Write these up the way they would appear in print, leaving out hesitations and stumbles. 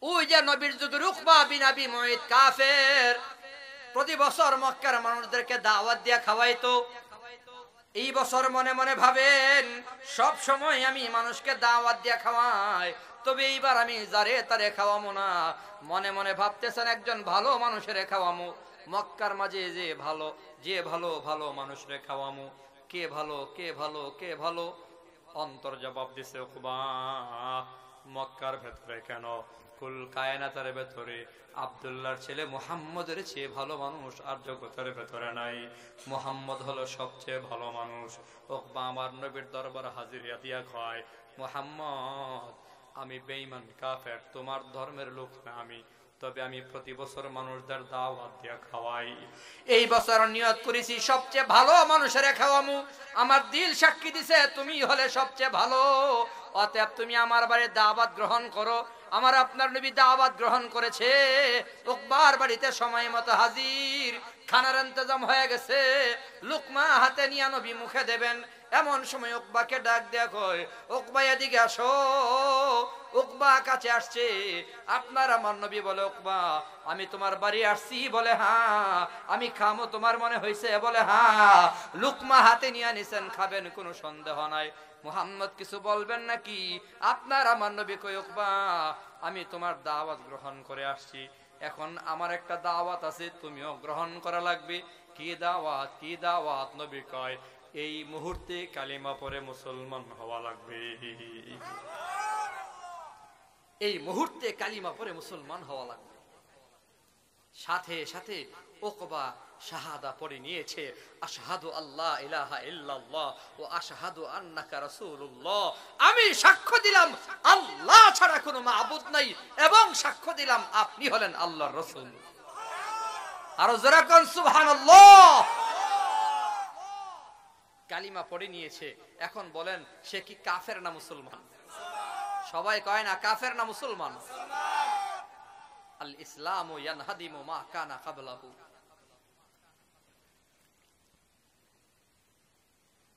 ওই যে নবীর যুগের উকবা বিন আবি মুঈত কাফের, প্রতি বছর মক্কার মানুষদেরকে দাওয়াত দিয়া খাওয়াইতো। এই বছর মনে মনে ভাবেন সব সময় আমি মানুষকে দাওয়াত দিয়া খাওয়াই, তবে এইবার আমি যারে তারে খাওয়ামো না। মনে মনে ভাবতেছেন একজন ভালো মানুষের খাওয়ামো, মক্কার মাঝে যে ভালো ভালো মানুষরে খাওয়ামো। কে ভালো কে ভালো কে ভালো? অন্তর জবাব দিছে উকবা, মক্কার ভেতরে কেন, কুল কায়নাতের ভেতরে আব্দুল্লাহর ছেলে মুহাম্মদের চেয়ে ভালো মানুষ আর জগতের ভেতরে নাই। মুহাম্মদ হলো সবচেয়ে ভালো মানুষ। উকবা আমার নবীর দরবার হাজিরা দিয়া কয়, মুহাম্মদ আমি বেঈমান কাফের, তোমার ধর্মের লোক না আমি, তবে আমি প্রতি বছর মানুষদের দাওয়াত দিয়া খাওয়াই। এই বছর নিয়ত করেছি সবচেয়ে ভালো মানুষের খাওয়ামু। আমার দিল সাক্ষী দিছে তুমি হলে সবচেয়ে ভালো, অতএব তুমি আমার বাড়ির দাওয়াত গ্রহণ করো। আমার আপনার নবী দাওয়াত গ্রহণ করেছে। উকবার বাড়িতে সময় মতো হাজির, খানার ইন্তজাম হয়ে গেছে। লুকমা হাতে নিয়ে নবী মুখে দেবেন, এমন সময় উকবাকে ডাক দেয়া কয়, উকবা এদিকে আসো। উকবা কাছে আসছে, আপনার আমার নবী বলে, উকবা আমি তোমার বাড়ি আসছি? বলে হ্যাঁ। আমি খামো তোমার মনে হয়েছে? বলে হ্যাঁ। লুকমা হাতে নিয়ে নিছেন, খাবেন, কোনো সন্দেহ নাই। মুহাম্মদ কিছু বলবেন নাকি? আপনার আমার নবী কয়, উকবা আমি তোমার দাওয়াত গ্রহণ করে আসছি, এখন আমার একটা দাওয়াত আছে, তুমিও গ্রহণ করা লাগবে। কি দাওয়াত? কি দাওয়াত? নবী কয়, এই মুহূর্তে কালিমা পড়ে মুসলমান হওয়া লাগবে। এই মুহূর্তে কালিমা পড়ে মুসলমান হওয়া লাগবে। সাথে সাথে উকবা শাহাদা পড়ে নিয়েছে, আশহাদু আল্লাহ ইলাহা ইল্লাল্লাহ ওয়া আশহাদু আন্নাকা রাসূলুল্লাহ। আমি সাক্ষ্য দিলাম আল্লাহ ছাড়া কোনো মাবুদ নাই, এবং সাক্ষ্য দিলাম আপনি হলেন আল্লাহর রাসূল। আরো জোরে কোন সুবহানাল্লাহ। কালিমা পড়ে নিয়েছে, এখন বলেন সে কি কাফের না মুসলমান? সবাই কয় না কাফের না মুসলমান? আল ইসলামু ইয়ানহাদিমু মা কানা ক্বাবলাহু।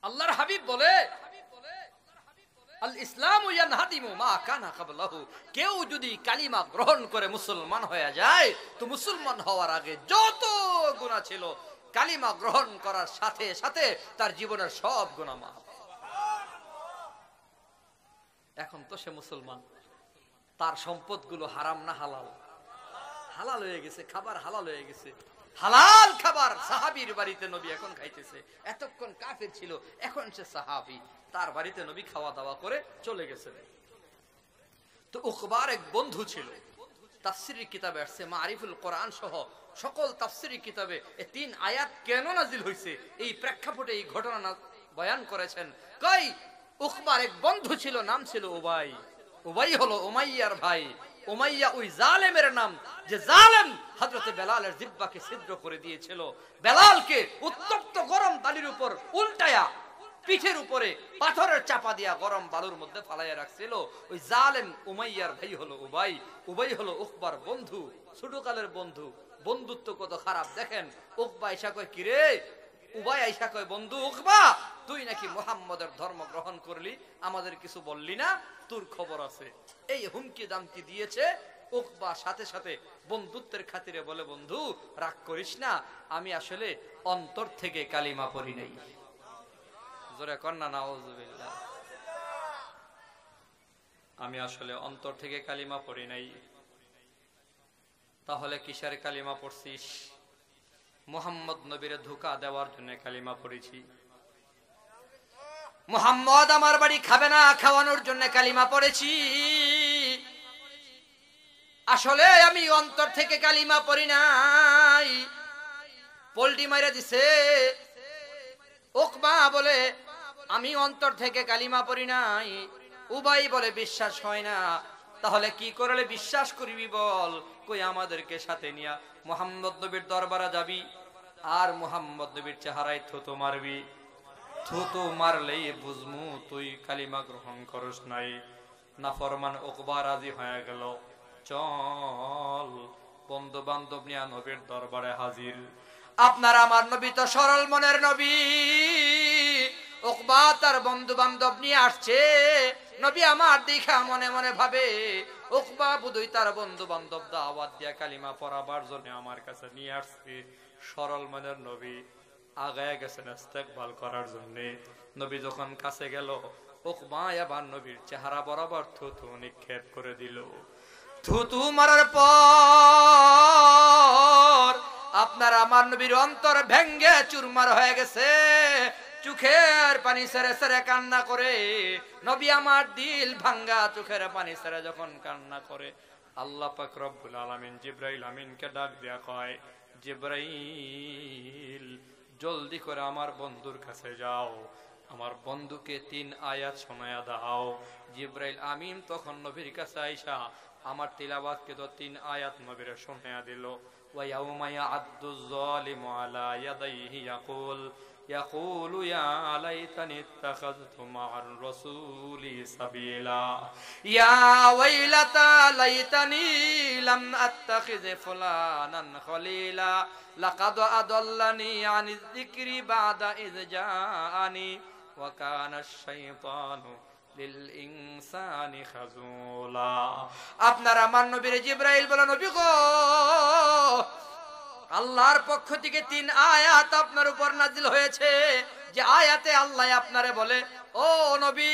আল্লাহর হাবিব বলে, আল ইসলামু ইয়ানহাদিমু মা কানা ক্বাবলাহু। কেউ যদি কালিমা গ্রহণ করে মুসলমান হয়ে যায়, তো মুসলমান হওয়ার আগে যত গুনাহ ছিল কালিমা গ্রহণ করার সাথে সাথে তার জীবনের সব গুনাহ মাফ। এখন তো সে মুসলমান, তার সম্পদগুলো হারাম না হালাল? হালাল হয়ে গেছে, খাবার হালাল হয়ে গেছে। হালাল খাবার সাহাবীর বাড়িতে নবী এখন খাইতেছে। এতক্ষণ কাফের ছিল, এখন সে সাহাবী, তার বাড়িতে নবী খাওয়া দাওয়া করে চলে গেছে। তো উকবার এক বন্ধু ছিল, তাফসীরের কিতাবে আসছে, মারিফুল কোরআন সহ সকল তাফসীরের কিতাবে এই 3 আয়াত কেন নাজিল হয়েছে এই প্রেক্ষাপটে এই ঘটনা বয়ান করেছেন। কই উকবার এক বন্ধু ছিল, নাম ছিল উবাই। উবাই হলো উমাইয়ার ভাই। উমাইয়া ওই জালেমের নাম যে জালেম হযরতে বেলালের জিহ্বাকে ছিদ্র করে দিয়েছিল। বেলালকে উত্তপ্ত গরম বালির উপর উল্টায়া পিঠের উপরে পাথরের চাপা দিয়া গরম বালুর মধ্যে ফালাইয়া রাখছিল। ওই জালেম উমাইয়ার ভাই হলো উবাই। উবাই হলো উকবার বন্ধু, ছোটকালের বন্ধু। বন্ধুত্ব কত খারাপ দেখেন। উকবা আইসা কয়, কিরে? উবাই আইসা কয়, বন্ধু উকবা, তুই নাকি মুহাম্মদের ধর্ম গ্রহণ করলি, আমাদের কিছু বললি না? তোর খবর আছে। এই হুমকি দামকি দিয়েছে। উকবা সাথে সাথে বন্ধুত্বের খাতিরে বলে, বন্ধু রাগ করিস না, আমি আসলে অন্তর থেকে কালিমা পড়ি নাই। জোরে কর না নাউযুবিল্লাহ। আমি আসলে অন্তর থেকে কালিমা পড়ি নাই। তাহলে কিসের কালিমা পড়ছিস? মুহাম্মদ নবীরে ধোঁকা দেওয়ার জন্য কালিমা পড়েছি। মুহাম্মদ আমার বাড়ি খাবে না, খাওয়ানোর জন্য কালিমা পড়েছি। আসলে আমি অন্তর থেকে কালিমা পড়ি নাই। পোল্টি মাইরা দিছে। উকবা বলে, আমি অন্তর থেকে কালিমা পড়ি নাই। উবাই বলে, বিশ্বাস হয় না। তাহলে কি করলে বিশ্বাস করবি বল? কই আমাদেরকে সাথে নিয়া মুহাম্মদ নবীর দরবারে যাবি, আর মুহাম্মদ নবীর চেহারায় থুতু মারবি। থুতু মারলেই বুঝমু তুই কালিমা গ্রহণ করস নাই। নাফরমান উকবা রাজি হয়ে গেল। চল বন্ধু বান্ধব নিয়া নবীর দরবারে হাজির। আপনার আমার নবী তো সরল মনের নবী। উকবা তার বন্ধু বান্ধব নিয়ে আসছে, নবী আমার দেখা মনে মনে ভাবে উকবা বুধই তার বন্ধু বান্ধব দাওয়াত দিয়া কালিমা পড়াবার জন্য আমার কাছে নিয়ে আসছে। সরল মনের নবী আগায় গেছেন ইস্তেকবাল করার জন্য। নবী যখন কাছে গেল, উকবা এবার নবীর চেহারা বরাবর থুতু নিক্ষেপ করে দিল। থুতু মারার পর আপনার আমার নবীর অন্তর ভেঙ্গে চুরমার হয়ে গেছে, চোখের পানি ছেড়ে ছেড়ে কান্না করে। নবী আমার দিল ভাঙ্গা চোখের পানি ছেড়ে যখন কান্না করে, আল্লাহ পাক রব্বুল আলামিন জিবরাইল আমিনকে ডাক দেয়া কয়, জিবরাইল জলদি করে আমার বন্ধুর কাছে যাও, আমার বন্ধুকে 3 আয়াত শোনায়া দাও। জিবরাইল আমিন তখন নবীর কাছে আইসা আমার তিলাওয়াতকে তো 3 আয়াত নবীর শোনায়া দিল। ওয়া ইয়াউমা ইয়া'আদ্দুজ যালিমু আলা ইয়াদাইহি ইয়াকুলু ইয়া লাইতানি ইত্তাখাযতু মা'আর রাসূলি সাবিলা ইয়া ওয়াইলাতা লাইতানি লাম আত্তাখিয ফুলানান খলিলা লাকাদ আদাল্লানি আনিয যিকরি বা'দা ইয জাআনি ওয়া কানা আশ-শাইতানু লিল ইনসানি খাযুলা। আপনার আমার নবীর জিবরাইল বলেন, নবী গো, আল্লাহর পক্ষ থেকে 3 আয়াত আপনার উপর নাজিল হয়েছে, যে আয়াতে আল্লাহ আপনারে বলে, ও নবী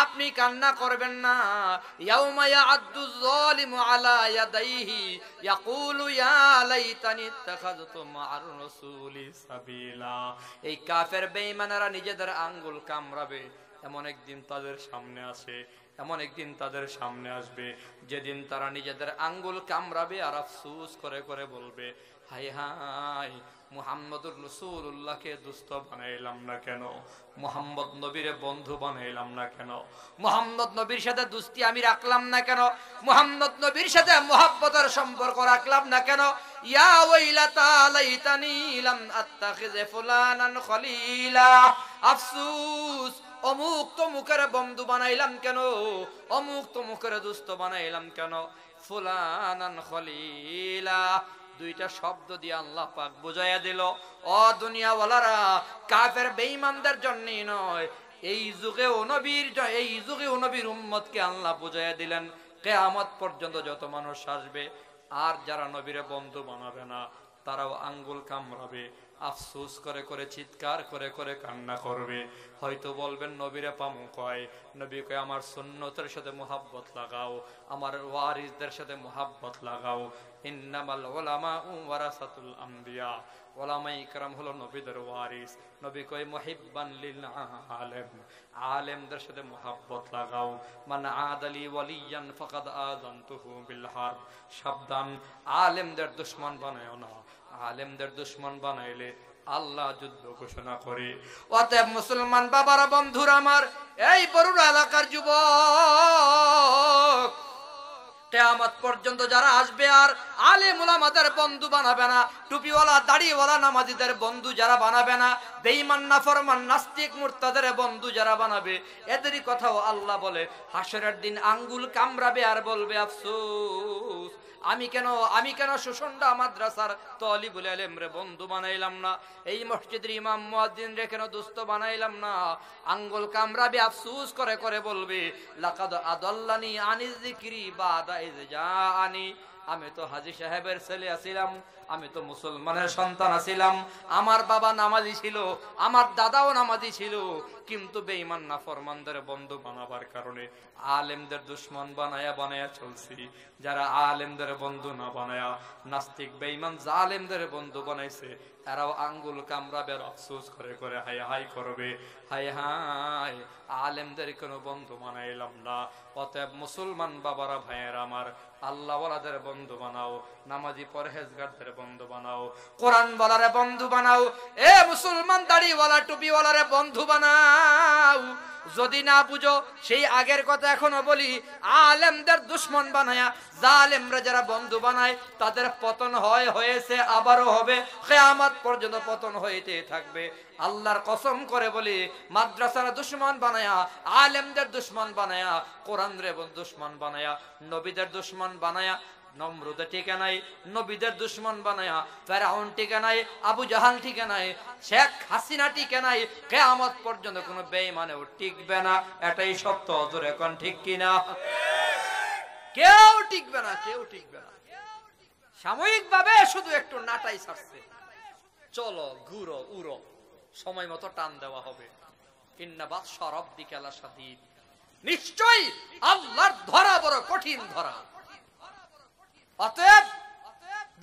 আপনি কান্না করবেন না। ইয়াউমা ইয়া'আদ্দুজ যালিমু আলা ইয়াদাইহি ইয়াকুলু ইয়া লাইতানি ইত্তাখাযতু মা'আর রাসূলি সাবিলা। এই কাফের বেঈমানেরা নিজেদের আঙ্গুল কামড়াবে, এমন একদিন তাদের সামনে আসে, এমন একদিন তাদের সামনে আসবে যেদিন তারা নিজেদের আঙ্গুল কামড়াবে আর আফসোস করে করে বলবে, হাই হাই মুহাম্মদুর রাসূলুল্লাহকে দোস্ত বানাইলাম না কেন, মুহাম্মদ নবীরে বন্ধু বানাইলাম না কেন, মুহাম্মদ নবীর সাথে দোস্তি আমি রাখলাম না কেন, মুহাম্মদ নবীর সাথে মুহাব্বতের সম্পর্ক রাখলাম না কেন। ইয়া ওয়াইলাতা লাইতানি লাম আত্তাখিয ফুলানান খলিলা, আফসোস অমুক তমুকের বন্ধু বানাইলাম কেন, অমুক তমুকের দোস্ত বানাইলাম কেন। ফুলানান খলিলা, 2টা শব্দ দিয়ে আল্লাহ পাক বুঝাইয়া দিল, ও দুনিয়াওয়ালারা, কাফের বেঈমানদের জন্যই নয়, এই যুগেও নবীর উম্মতকে আল্লাহ বুঝাইয়া দিলেন, কিয়ামত পর্যন্ত যত মানুষ আসবে আর যারা নবীরে বন্ধু বানাবে না তারাও আঙ্গুল কামড়াবে, আফসোস করে করে চিৎকার করে করে কান্না করবে। হয়তো বলবেন নবীরে পামু কয়, নবী কয় আমার সুন্নতের সাথে মুহাব্বত লাগাও, আমার ওয়ারিসদের সাথে মুহাব্বত লাগাও। ইন্নামাল উলামাউ ওয়ারাসাতুল আমবিয়া, উলামায়ে ইকরাম হলো নবীদের ওয়ারিস। নবী কয় মুহিব্বান লিল আলেম, আলেমদের সাথে মুহাব্বত লাগাও। মান আদালি ওয়ালিয়ান ফাকাদ আযানতুহু বিল হারব, সাবধান আলেমদের দুশমন বানায়ও না, আলেমদের দুশমন বানাইলে আল্লাহ যুদ্ধ ঘোষণা করে। অতএব মুসলমান বাবারা, বন্ধুরা আমার, এই বরুড়া এলাকার যুবক, কিয়ামত পর্যন্ত যারা আসবে আর আলেম উলামাদের বন্ধু বানাবে না, টুপিওয়ালা দাড়িওয়ালা নামাজীদের বন্ধু যারা বানাবে না, বেঈমান নাফরমান নাস্তিক মুরতাদের বন্ধু যারা বানাবে, এদেরই কথাও আল্লাহ বলে হাসরের দিন আঙ্গুল কামড়াবে আর বলবে, আফসোস আমি কেন সুসন্ডা মাদ্রাসার তালিবুল ইলম রে বন্ধু বানাইলাম না, এই মসজিদের ইমাম মুয়াজ্জিন রে কেন দোস্ত বানাইলাম না। আঙ্গুল কামড়াবে, আফসোস করে করে বলবে, লাকাদ আদাল্লানি আনিয যিকরি বাদা ইয জাআনি, আমি তো হাজী সাহেবের ছেলে আছিলাম, আমি তো মুসলমানের সন্তান আছিলাম, আমার বাবা নামাজি ছিল, আমার দাদাও নামাজি ছিল, কিন্তু বেঈমান নাফরমানদের বন্ধু বানাবার কারণে আলেমদের দুশমন বানায়া চলছি। যারা আলেমদের বন্ধু না বানায়া নাস্তিক বেঈমান জালেমদের বন্ধু বানাইছে, এরাও আঙ্গুল কামড়াবে, আফসোস করে করে হাই হাই করবে, হাই হাই আলেমদের কোনো বন্ধু বানাইলাম না। অতএব মুসলমান বাবারা, ভাইয়েরা আমার, আল্লাহওয়ালাদের বন্ধু বানাও, নামাজি পরহেজগারদের বন্ধু বানাও, কোরআন বলারে বন্ধু বানাও, এ মুসলমান দাড়িওয়ালা টুপিওয়ালারে বন্ধু বানাও। যদি না বুঝো, সেই আগের কথা এখনো বলি, আলেমদের দুশমন বানায়া জালেমরা যারা বন্ধু বানায় তাদের পতন হয়েছে, আবারও হবে, কিয়ামত পর্যন্ত পতন হইতে থাকবে। আল্লাহর কসম করে বলি, মাদ্রাসার দুশমন বানায়া, আলেমদের দুশমন বানায়া, কোরআনের দুশমন বানায়া, নবীদের দুশমন বানায়া নমরুদে টিকে নাই, নবীদের দুশ্মন বানায়া ফেরাউন টিকে নাই, আবু জাহাল টিকে নাই, শেখ হাসিনা টিকে নাই, কিয়ামত পর্যন্ত কোনো বেঈমানও টিকবে না। এটাই সত্য। হযুর এখন ঠিক কিনা? কেউ টিকবে না, কেউ টিকবে না। সাময়িক ভাবে শুধু একটু নাটাই ছাড়ছে, চলো ঘুরো উড়ো, সময় মতো টান দেওয়া হবে। ইন্না বাতশা রাব্বিকা লাশাদীদ, নিশ্চয়ই আল্লাহর ধরা বড় কঠিন ধরা। অতএব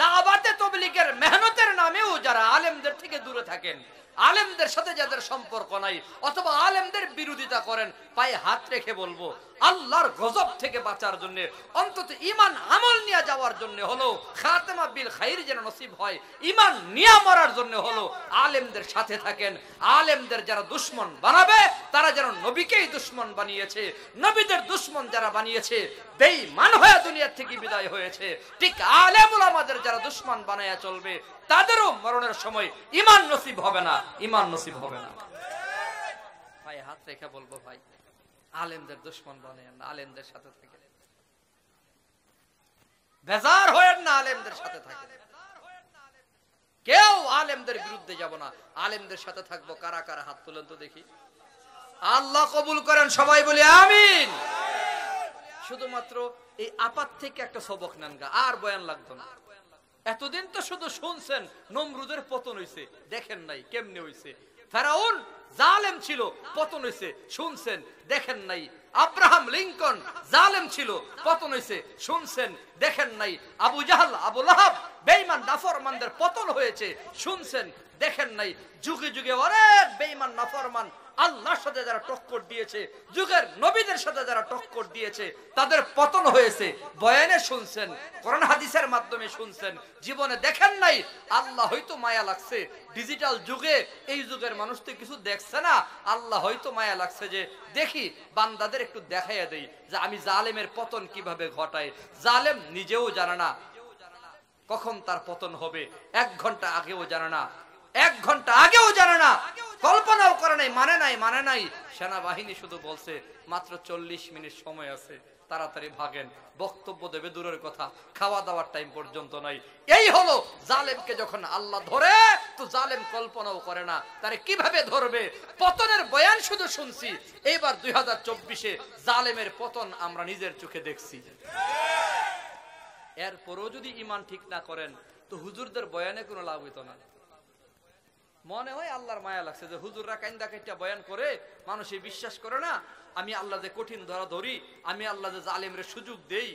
দাওয়াতে তাবলীগের মেহনতের নামেও যারা আলেমদের থেকে দূরে থাকেন, আলেমদের সাথে যাদের সম্পর্ক নাই, অথবা আলেমদের বিরোধিতা করেন, পায়ে হাত রেখে বলবো, আল্লাহর গজব থেকে বাঁচার জন্য, অন্তত ঈমান আমল নিয়ে যাওয়ার জন্য হলো, খাতেমা বিল খাইর যেন নসিব হয়, ঈমান নিয়ে মরার জন্য হলো আলেমদের সাথে থাকেন। আলেমদের যারা দুশমন বানাবে, তারা যেন নবীকেই দুশমন বানিয়েছে, নবীদের দুশমন যারা বানিয়েছে বেঈমান হয়ে দুনিয়া থেকে বিদায় হয়েছে, ঠিক আলেম উলামাদের যারা দুশমন বানায়া চলবে, তাদেরও মরণের সময় ঈমান নসিব হবে না, ঈমান নসিব হবে না। ভাই হাত রেখে বলবো, ভাই আলেমদের দুশমন বানায়েন না, আলেমদের সাথে থাকেন, বেজার হয়েন না, আলেমদের সাথে থাকেন। কেউ আলেমদের বিরুদ্ধে যাব না, আলেমদের সাথে থাকবো। কারা কারা হাত তুলেন তো দেখি। আল্লাহ কবুল করেন, সবাই বলি আমিন। শুধুমাত্র এই আপাত থেকে একটা সবক নেন গা, আর বয়ান লাগতো না। এতদিন তো শুধু শুনছেন নমরুদের পতন হইছে, দেখেন নাই কেমনে হইছে। ফেরাউন জালেম ছিল, পতন হইছে, শুনছেন দেখেন নাই। আব্রাহাম লিঙ্কন জালেম ছিল, পতন হইছে, শুনছেন দেখেন নাই। আবু জাহাল আবু লাহাব বেঈমান নাফরমানদের পতন হয়েছে, শুনছেন দেখেন নাই। যুগে যুগে অনেক বেঈমান নাফরমান আল্লাহর সাথে যারা টক্কর দিয়েছে, যুগের নবীদের সাথে যারা টক্কর দিয়েছে, তাদের পতন হয়েছে, বয়ানে শুনছেন, কোরআন হাদিসের মাধ্যমে শুনছেন, জীবনে দেখেন নাই। আল্লাহ হয়তো মায়া লাগছে, ডিজিটাল যুগে এই যুগের মানুষ তো কিছু দেখছে না, আল্লাহ হয়তো মায়া লাগছে যে দেখি বান্দাদের একটু দেখাইয়া দেই যে আমি জালেমের পতন কিভাবে ঘটাই। জালেম নিজেও জানে না কখন তার পতন হবে, 1 ঘন্টা আগেও জানে না, 1 ঘন্টা আগেও জানে না, কল্পনাও করে নাই, মানে নাই। সেনাবাহিনী শুধু বলছে মাত্র 40 মিনিট সময় আছে, তাড়াতাড়ি ভাগেন। বক্তব্য দেবে দূরের কথা, খাওয়া দাওয়ার টাইম পর্যন্ত নাই। এই হলো জালেমকে যখন আল্লাহ ধরে, তো জালেম কল্পনাও করে না তারে কিভাবে ধরবে। পতনের বয়ান শুধু শুনছি, এইবার 2024-এ জালেমের পতন আমরা নিজের চোখে দেখছি। এরপরও যদি ঈমান ঠিক না করেন, তো হুজুরদের বয়ানে কোনো লাভ হইতো না। মনে হয় আল্লাহর মায়া লাগছে যে হুজুররা কাইন্দা কাইটা বয়ান করে, মানুষে বিশ্বাস করে না। আমি আল্লাহ যে কঠিন ধরা ধরি, আমি আল্লাহ যে জালেমরে সুযোগ দেই,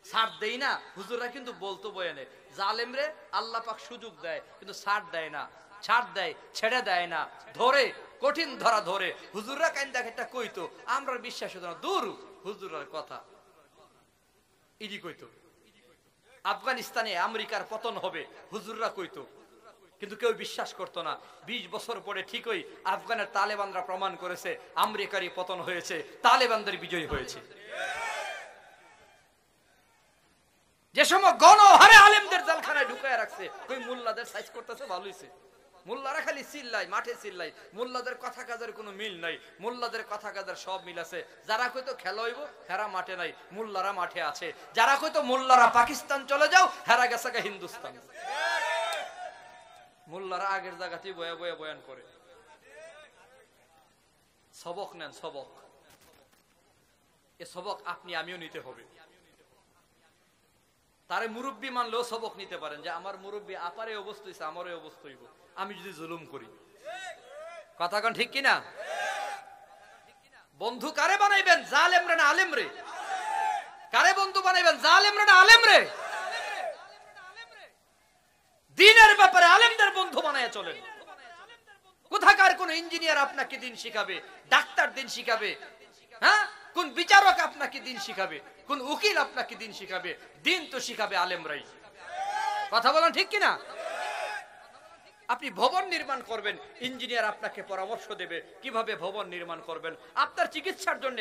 ছাড় দেই না। হুজুররা কিন্তু বলতো বয়ানে, জালেমরে আল্লাহ পাক সুযোগ দেয়, কিন্তু ছাড় দেয় না, ছাড় দেয়, ছেড়ে দেয় না, ধরে, কঠিন ধরা ধরে। হুজুররা কাইন্দা কাইটা কইতো, আমরা বিশ্বাস হতো না, দূর হুজুরের কথা। ইডি কইতো আফগানিস্তানে আমেরিকার পতন হবে, হুজুররা কইতো, কিন্তু কেউ বিশ্বাস করতো না। 20 বছর পরে ঠিকই আফগানের তালেবানরা প্রমাণ করেছে আমেরিকারই পতন হয়েছে, তালেবানদের বিজয় হয়েছে। যে সময় গণহারে আলেমদের জেলখানায় ঢুকায় রাখছে, ওই মোল্লাদের সাইজ করতেছে, ভালো হইছে। মোল্লারা খালি চিল্লায়, মাঠে চিল্লায়, মোল্লাদের কথা কাজের কোনো মিল নাই। মোল্লাদের কথা কাজের সব মিল আছে। যারা কইতো খেলা হইব, হেরা মাঠে নাই, মোল্লারা মাঠে আছে। যারা কইতো মোল্লারা পাকিস্তান চলে যাও, হেরা গেছে হিন্দুস্তান। মোল্লারা আগের জায়গাতেই বয়া বয়া বয়ান করে। সবক নেন, সবক। এ সবক আপনি আমিও নিতে হবে। তারে মুরব্বী মানলেও সবক নিতে পারেন যে আমার মুরব্বী আপারে অবস্থা হইছে, আমারও অবস্থা হইব আমি যদি জুলুম করি। কথা কোন ঠিক কিনা? বন্ধু কারে বানাইবেন? জালেম রে না আলেম রে? কারে বন্ধু বানাইবেন? জালেম রে না আলেম রে? দিনের ব্যাপারে আলেমদের বন্ধু বানায় চলেন। কোথাকার কোন ইঞ্জিনিয়ার আপনাকে দিন শিখাবে, ডাক্তার দিন শিখাবে, হ্যাঁ? কোন বিচারক আপনাকে দিন শিখাবে, কোন উকিল আপনাকে দিন শিখাবে? দিন তো শিখাবে আলেমরাই। কথা বলেন ঠিক কিনা? আপনি ভবন নির্মাণ করবেন, ইঞ্জিনিয়ার আপনাকে পরামর্শ দেবে কিভাবে ভবন নির্মাণ করবেন। আপনার চিকিৎসার জন্য